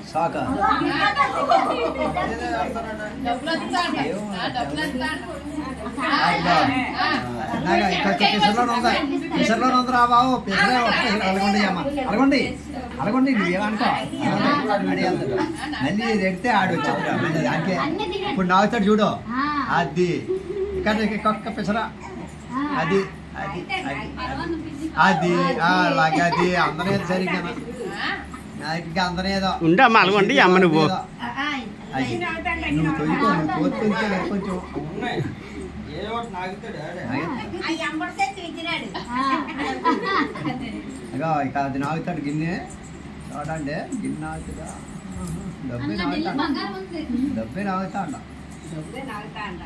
సాకా పిసర్లో ఉందిరా బాబు పిసరే అలగొండి అమ్మ అలగొండి అలగొండి నువ్వేమనుకో మళ్ళీ ఎడితే ఆడు వచ్చేది దానికే ఇప్పుడు నాగుతాడు చూడు అది ఇక్కడ ఒక్క పిసరా అది అది అది అలాగే అది అందరూ సరిగ్గా ఇంకా అందరూ ఏదో ఉండమ్మా అలగొండి అమ్మ నువ్వు నువ్వు తొలికో నువ్వు తోడుతుంటే కొంచెం అగా ఇక అది నాగుతాడు గిన్నె చూడండి గిన్నె నాగుతుందా డబ్బే నాగుతా డబ్బే నాగుతా అంట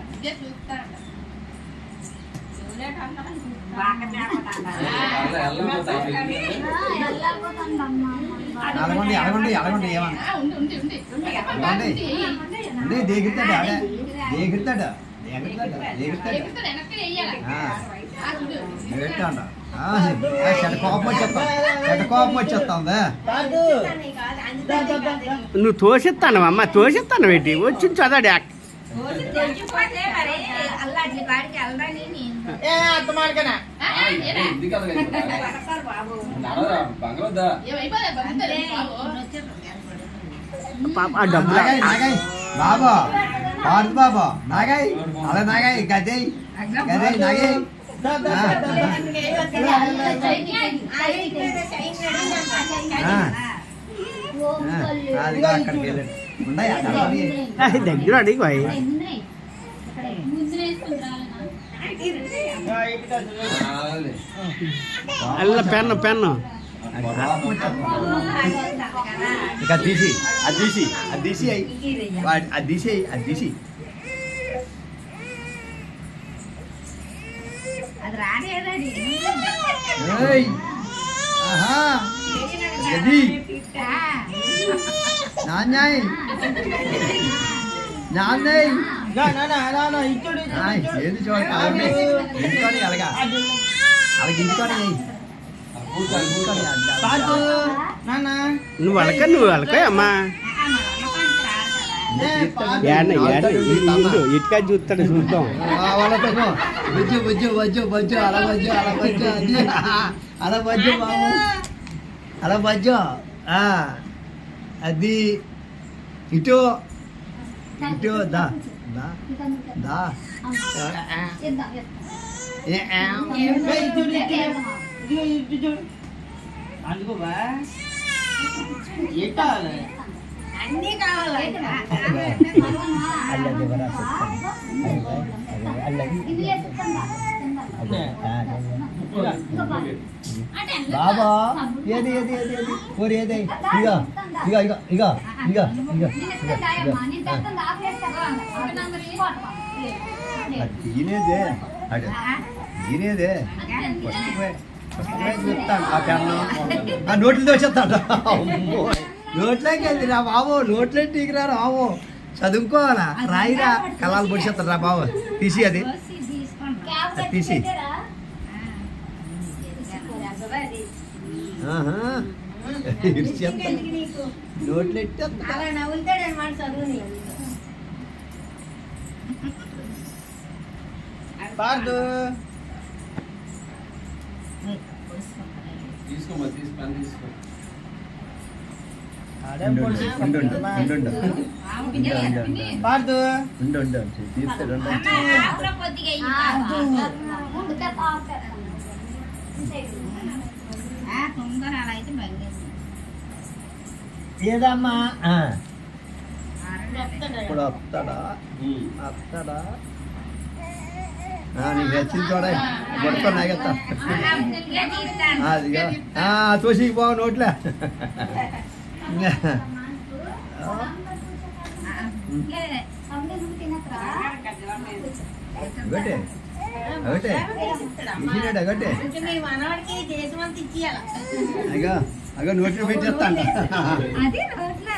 అలగొండి అలగొండి అలగొండి ఏమన్నా దేగిస్తాడు ఆడే దేగిస్తాడు కోపం వచ్చేస్తాందా నువ్వు తోసిస్తాను అమ్మ తోసిస్తాను ఏంటి వచ్చి చదవడి బాబా భారత్ బాబా నాగాయ్ అలా నాగాయ్ గజయ్ గజయ్ నాగాయ్ అది అక్కడికి వెళ్ళండి ఉన్నాయి దగ్గర అడిగి పోయి అల్ల పెన్ను పెన్ను ఇక తీసి అది తీసి అది తీసి అది తీసి అది తీసి నాన్నయ్ నాన్నయ్ ఏది చూడండి ఇంట్లోని అలాగా అలాగే ఇంట్లోని నువ్వు అలక అమ్మా ఇటుక చూస్తాడు చూద్దాం బజ్జు బజ్జు బజ్జు బజ్జు అలా బజ్జు అలా బజ్జు అది అలా బజ్జు బాబు అలా బజ్జు అది ఇటు ఇటు దా దా దా అన్నీ కావాలి బాబా ఏది ఏది ఏది ఏది కోరి ఏది ఇక ఇక ఇక ఇక ఇక ఇక ఈనేదే అడే ఈనేదే చెప్తాను ఆ పెన్ను ఆ నోట్లతో వచ్చేస్తాడు నోట్లోకి వెళ్తే రా బాబు నోట్లే టీకిరా బాబు చదువుకోవాలా రాయిరా కళాలు పొడిచేస్తాడు రా బాబు తీసి అది తీసి నోట్లు పార్దు తీసుకోమా తీసుకొని తీసుకో పార్దు తీస్తాడు ఏదమ్మా ఇప్పుడు వస్తాడా వస్తాడా నీకు వచ్చింది చూడ పడుకో నాగెత్తా అదిగా తోసికి పోవు నోట్లే గట్టే గట్టే గట్టే మనవాడికి దేశం అంతా ఇచ్చేయాలి అయ్యా అగో నోట్లో పెట్టేస్తా అంట అది రోడ్లో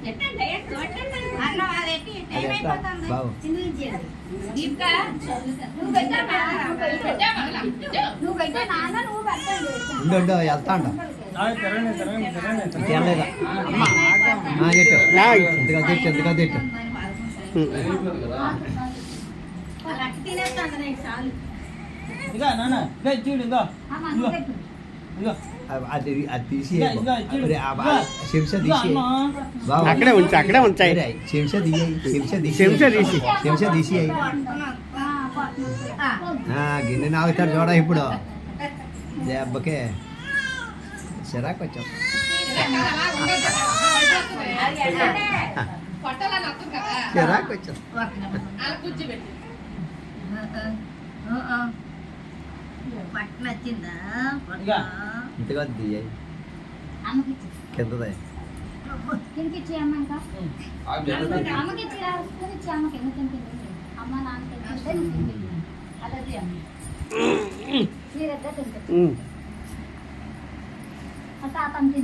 ఎట్టండి, ఎట్టండి. అన్నం అదేంటి? టైం అయిపోతుంది. బావు. చిందులు ఇచ్చేయండి. దీపిక, నువ్వు పెట్టమ్మా. నువ్వు పెట్టే నాన్న నువ్వు పెట్టండి. ఉండు ఉండు వెళ్తా అంట తినలేదా చెట్టు ఎందుకు తిట్టు ఎందుకు తిట్టు అలా అట్టి తినేస్తాను నేను చాలు. అమ్మ, నువ్వు పెట్టు. అది అది తీసి శంష తీసి బావ అక్కడే ఉంచాయి శంష తీయి శంష తీసి చెంచా తీసి. శంష తీసి గిన్నె నాగుతాడు చూడ ఇప్పుడు దెబ్బకే చిరాకు వచ్చాం చిరాకు వచ్చాం పట్టు నచ్చిందా? ఇంతగా దియ్యాయి అమ్మకి ఇచ్చి. కిందదే కిందకి ఇచ్చి అమ్మ ఇంకా. అమ్మకి ఇచ్చి రా, స్పూన్ ఇచ్చి అమ్మకి ఎందుకు తింటుంది? అమ్మ నాన్న తింటుంటే నువ్వు తింటుంది. అదే అమ్మ. మీరిద్దరు తింటారు. ఆ తాత తింటుంది.